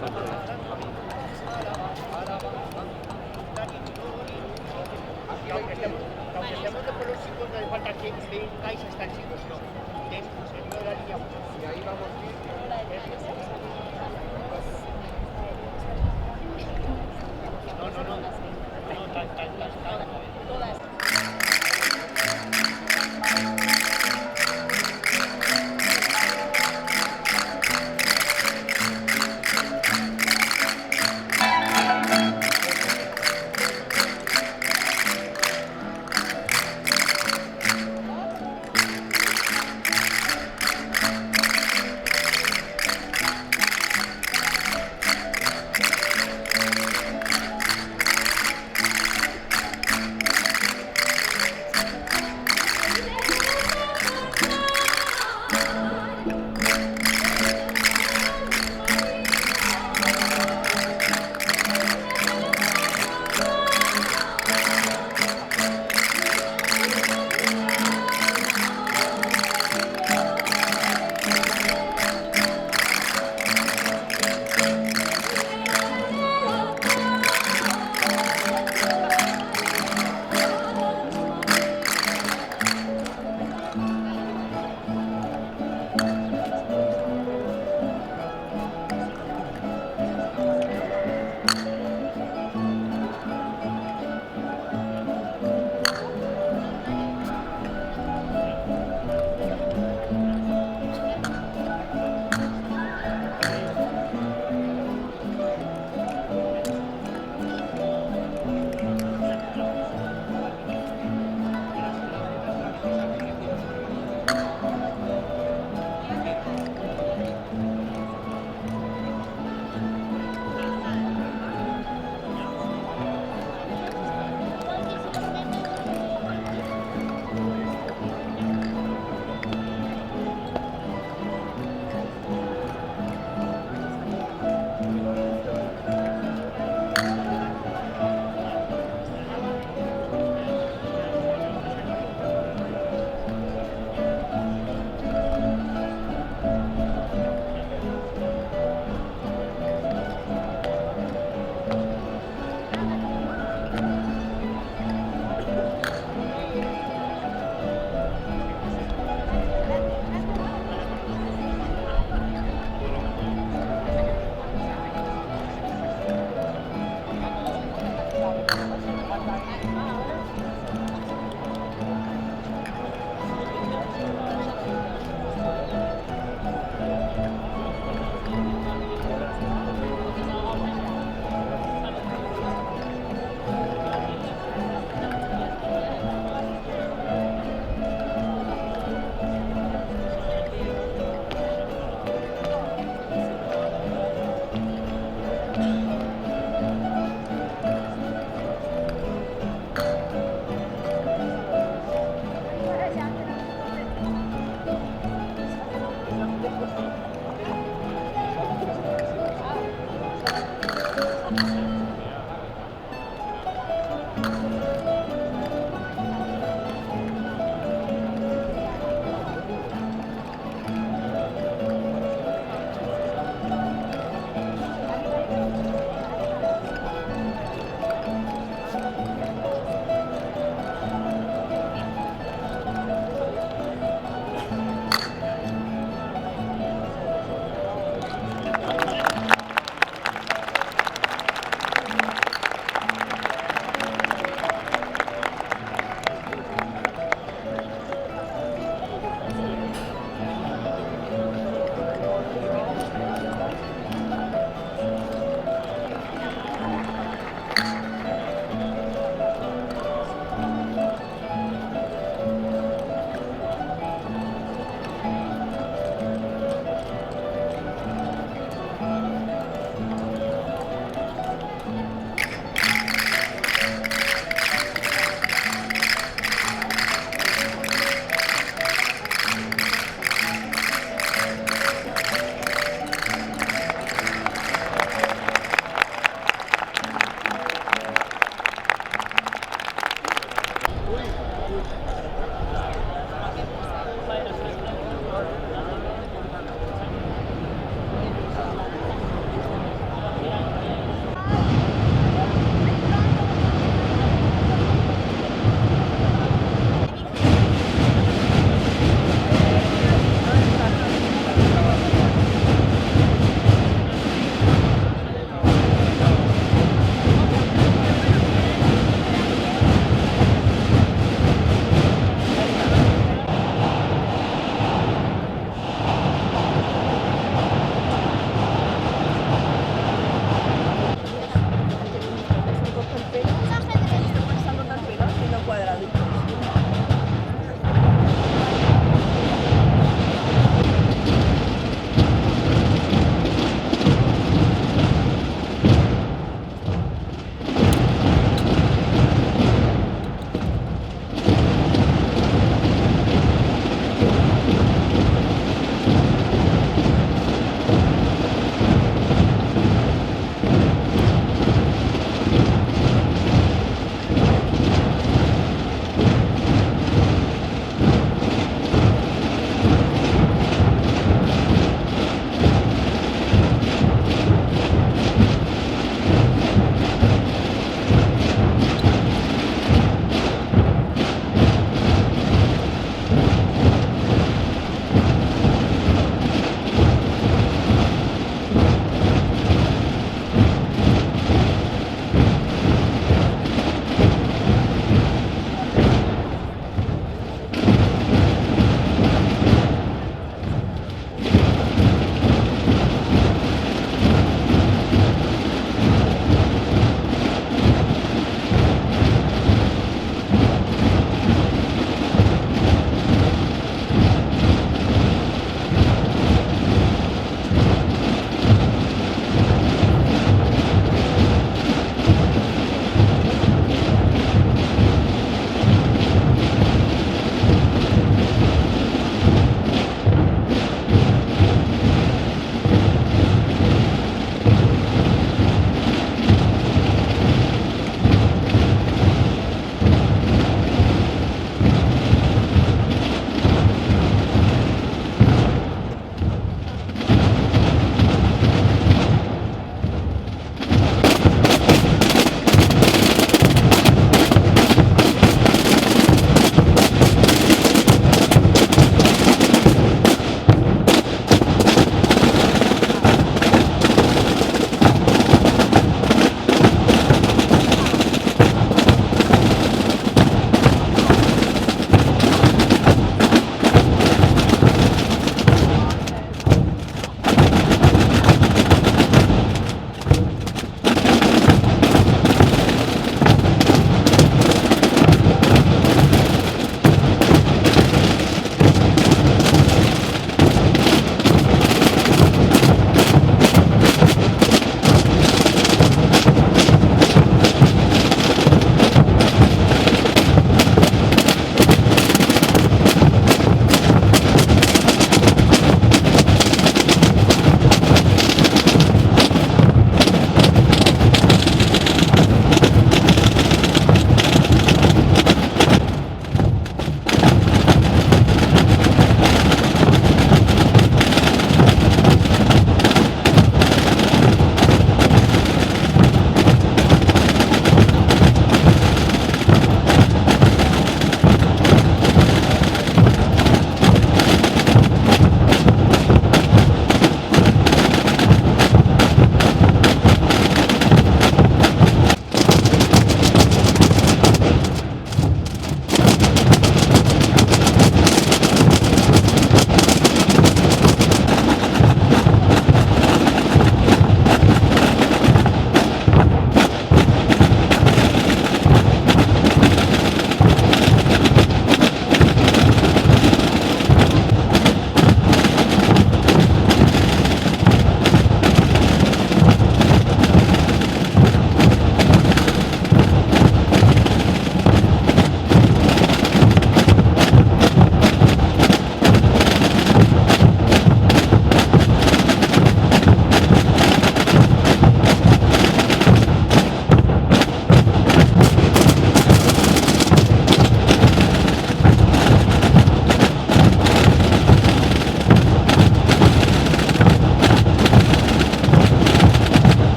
Aunque estemos de por los chicos, no hace falta que vengáis hasta el sitio, sino dentro de la línea. Y ahí vamos bien. No, tal.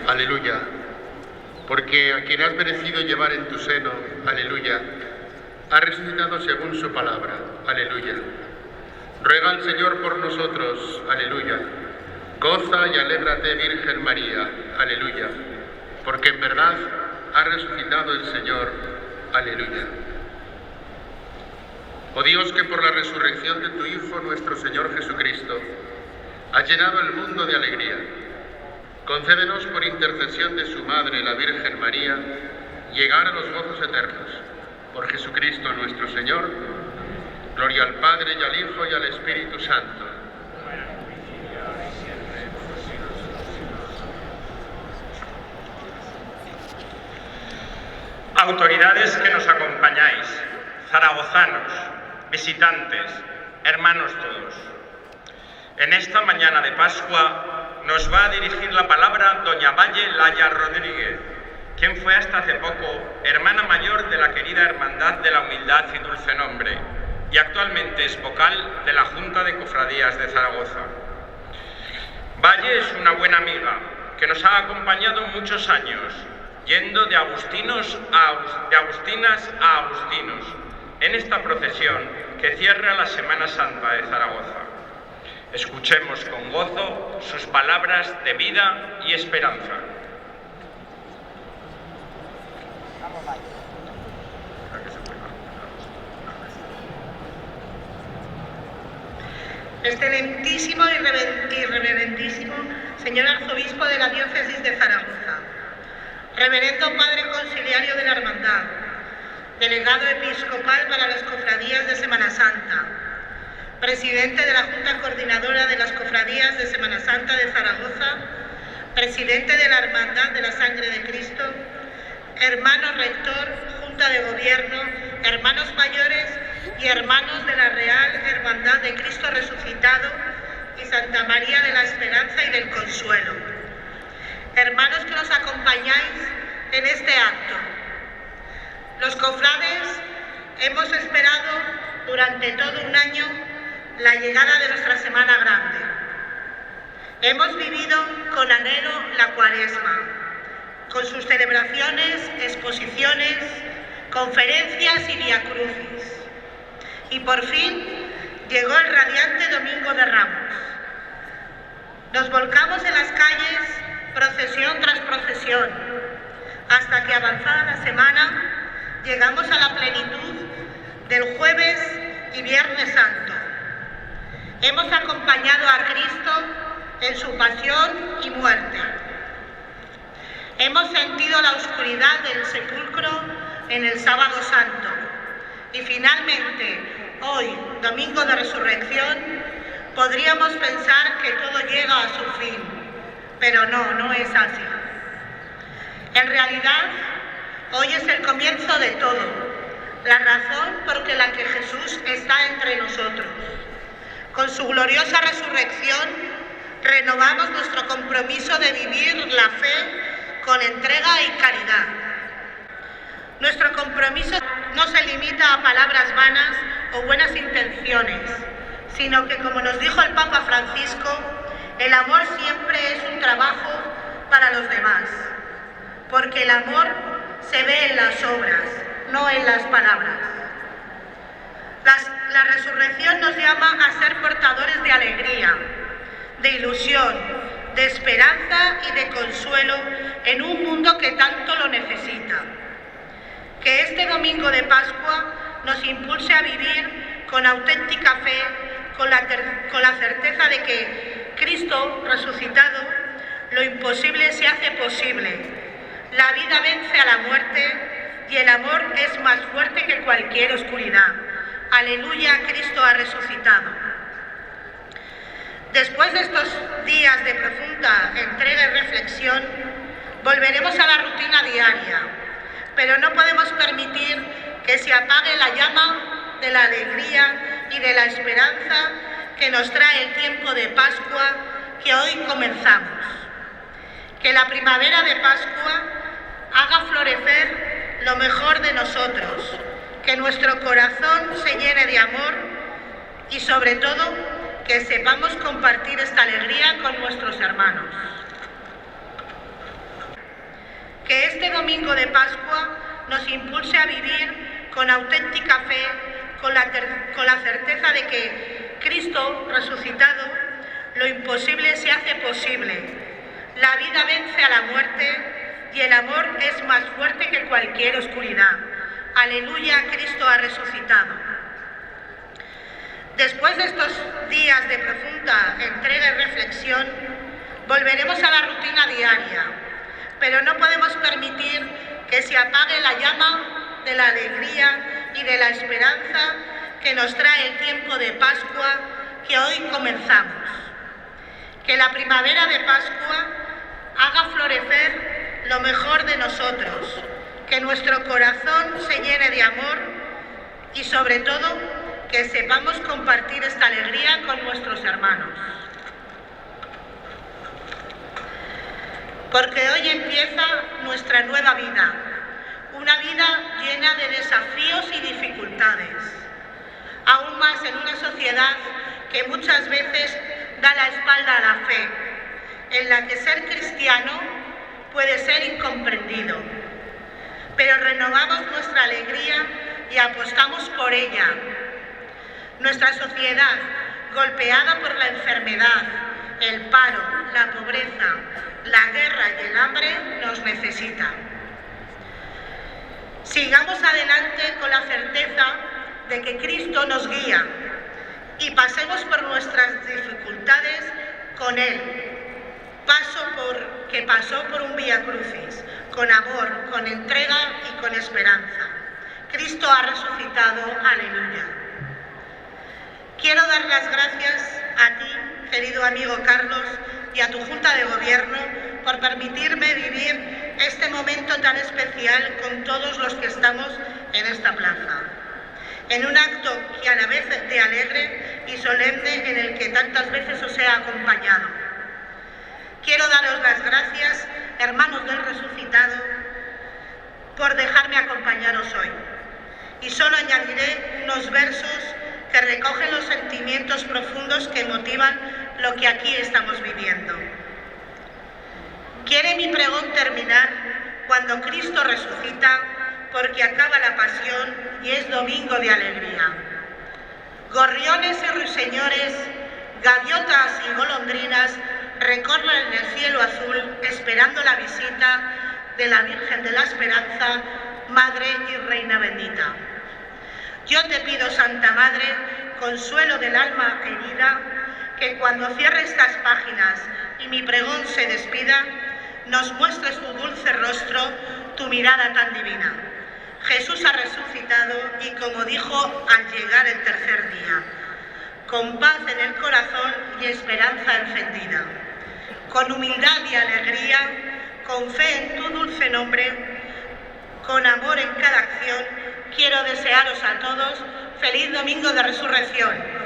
aleluya. Porque a quien has merecido llevar en tu seno, aleluya, ha resucitado según su palabra, aleluya. Ruega al Señor por nosotros, aleluya. Goza y alégrate, Virgen María, aleluya. Porque en verdad ha resucitado el Señor, aleluya. Oh Dios, que por la resurrección de tu Hijo, nuestro Señor Jesucristo, has llenado el mundo de alegría. Concédenos por intercesión de su Madre, la Virgen María, llegar a los gozos eternos. Por Jesucristo nuestro Señor, gloria al Padre y al Hijo y al Espíritu Santo. Autoridades que nos acompañáis, zaragozanos, visitantes, hermanos todos. En esta mañana de Pascua nos va a dirigir la palabra doña Valle Laya Rodríguez, quien fue hasta hace poco hermana mayor de la querida Hermandad de la Humildad y Dulce Nombre y actualmente es vocal de la Junta de Cofradías de Zaragoza. Valle es una buena amiga que nos ha acompañado muchos años, yendo de agustinas a agustinos, en esta procesión que cierra la Semana Santa de Zaragoza. Escuchemos con gozo sus palabras de vida y esperanza. Excelentísimo y reverendísimo señor arzobispo de la diócesis de Zaragoza, reverendo padre conciliario de la Hermandad, delegado episcopal para las cofradías de Semana Santa, presidente de la Junta Coordinadora de las Cofradías de Semana Santa de Zaragoza, presidente de la Hermandad de la Sangre de Cristo, hermano rector, Junta de Gobierno, hermanos mayores y hermanos de la Real Hermandad de Cristo Resucitado y Santa María de la Esperanza y del Consuelo. Hermanos que nos acompañáis en este acto. Los cofrades hemos esperado durante todo un año la llegada de nuestra Semana Grande. Hemos vivido con anhelo la Cuaresma, con sus celebraciones, exposiciones, conferencias y viacrucis. Y por fin llegó el radiante Domingo de Ramos. Nos volcamos en las calles, procesión tras procesión, hasta que avanzada la semana llegamos a la plenitud del Jueves y Viernes Santo. Hemos acompañado a Cristo en su pasión y muerte. Hemos sentido la oscuridad del sepulcro en el Sábado Santo. Y finalmente, hoy, Domingo de Resurrección, podríamos pensar que todo llega a su fin, pero no es así. En realidad, hoy es el comienzo de todo, la razón por la que Jesús está entre nosotros. Con su gloriosa resurrección, renovamos nuestro compromiso de vivir la fe con entrega y caridad. Nuestro compromiso no se limita a palabras vanas o buenas intenciones, sino que, como nos dijo el Papa Francisco, el amor siempre es un trabajo para los demás, porque el amor se ve en las obras, no en las palabras. La resurrección nos llama a ser portadores de alegría, de ilusión, de esperanza y de consuelo en un mundo que tanto lo necesita. Que este domingo de Pascua nos impulse a vivir con auténtica fe, con la certeza de que Cristo resucitado, lo imposible se hace posible. La vida vence a la muerte y el amor es más fuerte que cualquier oscuridad. Aleluya, Cristo ha resucitado. Después de estos días de profunda entrega y reflexión, volveremos a la rutina diaria, pero no podemos permitir que se apague la llama de la alegría y de la esperanza que nos trae el tiempo de Pascua que hoy comenzamos. Que la primavera de Pascua haga florecer lo mejor de nosotros, que nuestro corazón se llene de amor y, sobre todo, que sepamos compartir esta alegría con nuestros hermanos. Que este domingo de Pascua nos impulse a vivir con auténtica fe, con la certeza de que Cristo resucitado, lo imposible se hace posible. La vida vence a la muerte y el amor es más fuerte que cualquier oscuridad. Aleluya, Cristo ha resucitado. Después de estos días de profunda entrega y reflexión, volveremos a la rutina diaria, pero no podemos permitir que se apague la llama de la alegría y de la esperanza que nos trae el tiempo de Pascua que hoy comenzamos. Que la primavera de Pascua haga florecer lo mejor de nosotros, que nuestro corazón se llene de amor y sobre todo que sepamos compartir esta alegría con nuestros hermanos. Porque hoy empieza nuestra nueva vida, una vida llena de desafíos y dificultades, aún más en una sociedad que muchas veces da la espalda a la fe, en la que ser cristiano puede ser incomprendido. Pero renovamos nuestra alegría y apostamos por ella. Nuestra sociedad, golpeada por la enfermedad, el paro, la pobreza, la guerra y el hambre, nos necesita. Sigamos adelante con la certeza de que Cristo nos guía y pasemos por nuestras dificultades con Él. Que pasó por un vía crucis, con amor, con entrega y con esperanza. Cristo ha resucitado, aleluya. Quiero dar las gracias a ti, querido amigo Carlos, y a tu Junta de Gobierno por permitirme vivir este momento tan especial con todos los que estamos en esta plaza. En un acto que a la vez de alegre y solemne en el que tantas veces os he acompañado. Quiero daros las gracias, hermanos del resucitado, por dejarme acompañaros hoy. Y solo añadiré unos versos que recogen los sentimientos profundos que motivan lo que aquí estamos viviendo. Quiere mi pregón terminar cuando Cristo resucita, porque acaba la pasión y es domingo de alegría. Gorriones y ruiseñores, gaviotas y golondrinas recorren el cielo azul esperando la visita de la Virgen de la Esperanza, Madre y Reina bendita. Yo te pido, Santa Madre, consuelo del alma herida, que cuando cierre estas páginas y mi pregón se despida, nos muestres tu dulce rostro, tu mirada tan divina. Jesús ha resucitado y como dijo al llegar el tercer día, con paz en el corazón y esperanza encendida, con humildad y alegría, con fe en tu dulce nombre, con amor en cada acción, quiero desearos a todos feliz domingo de resurrección.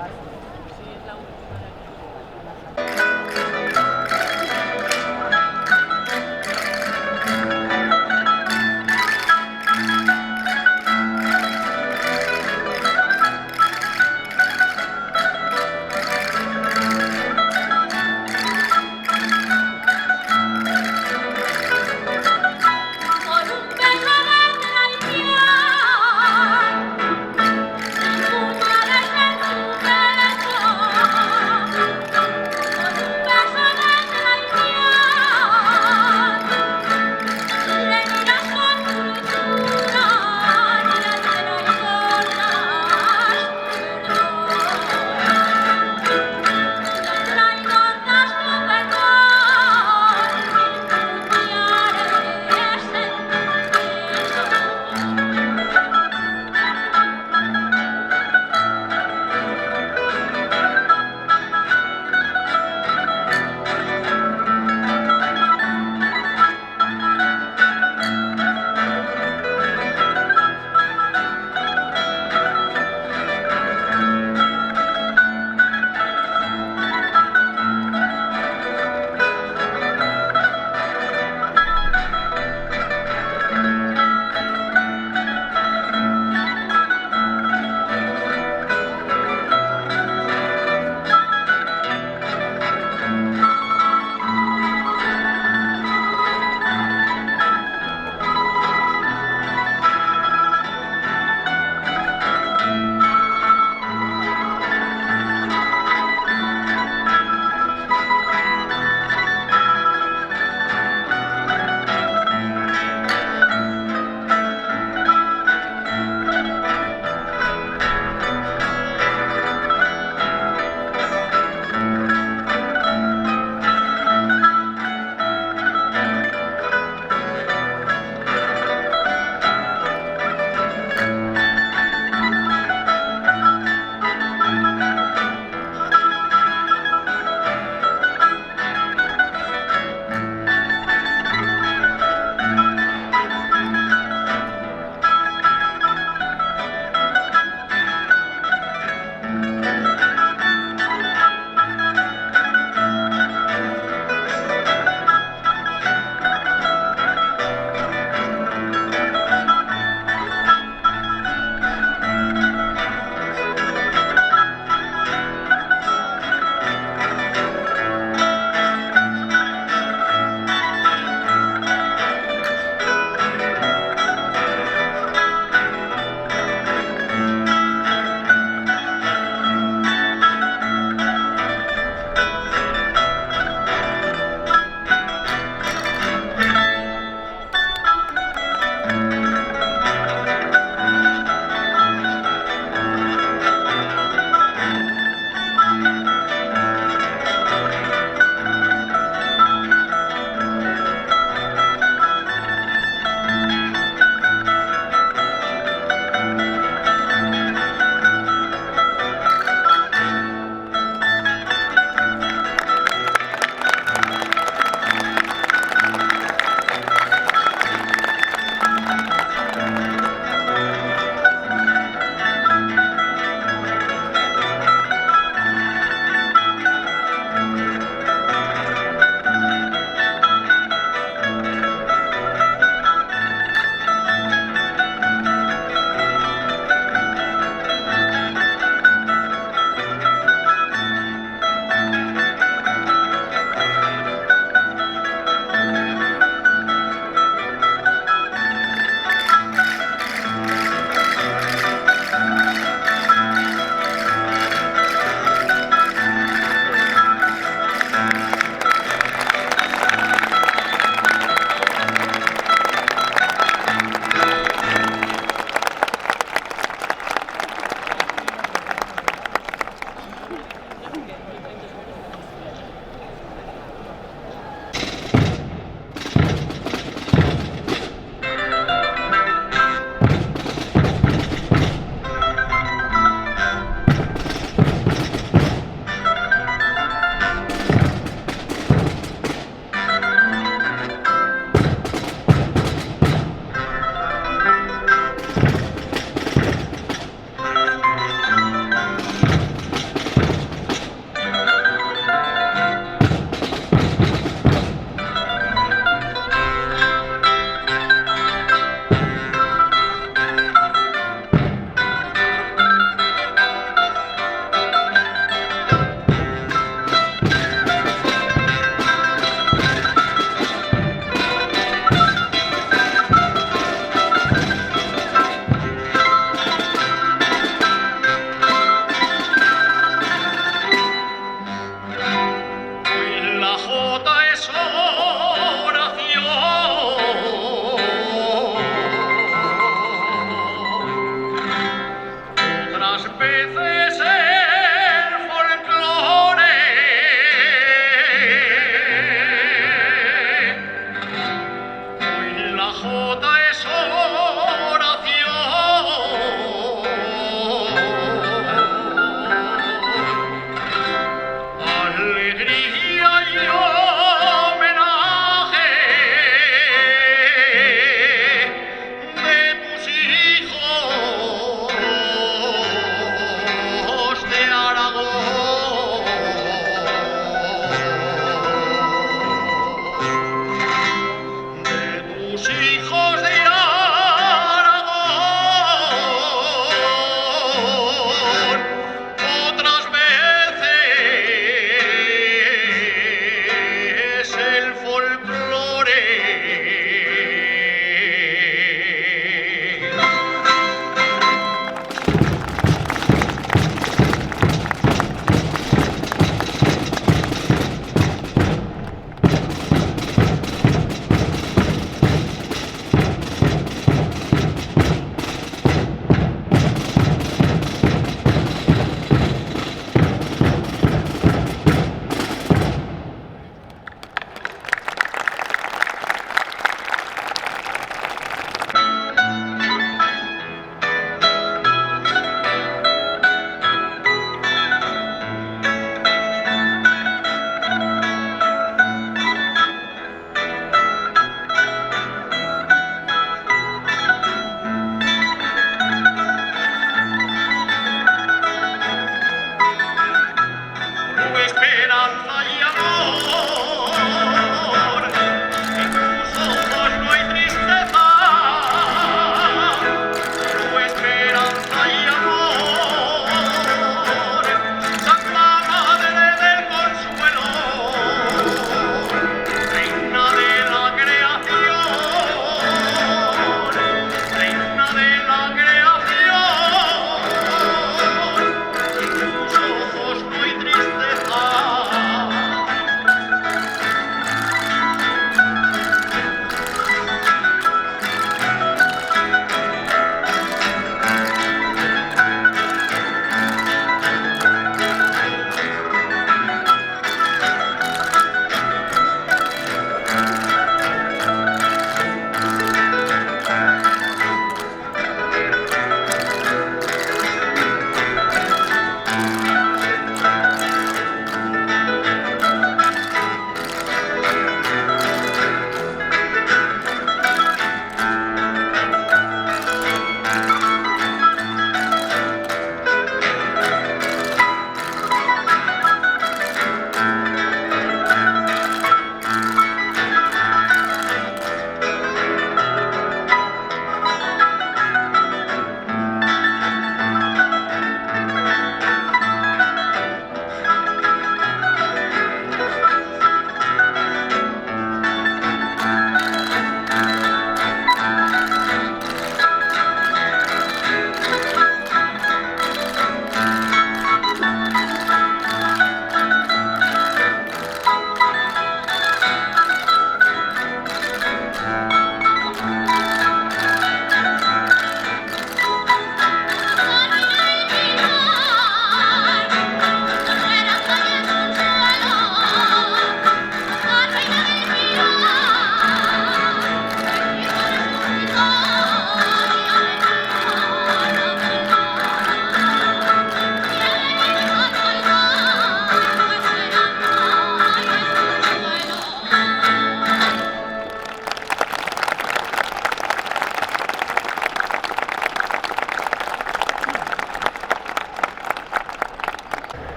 Por un beso de traición, ninguna vez en tu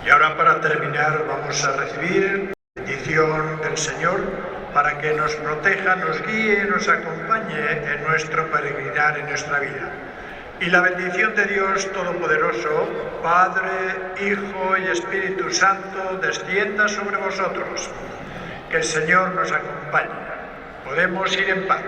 Y ahora, para terminar, vamos a recibir la bendición del Señor para que nos proteja, nos guíe y nos acompañe en nuestro peregrinar en nuestra vida. Y la bendición de Dios Todopoderoso, Padre, Hijo y Espíritu Santo, descienda sobre vosotros. Que el Señor nos acompañe. Podemos ir en paz.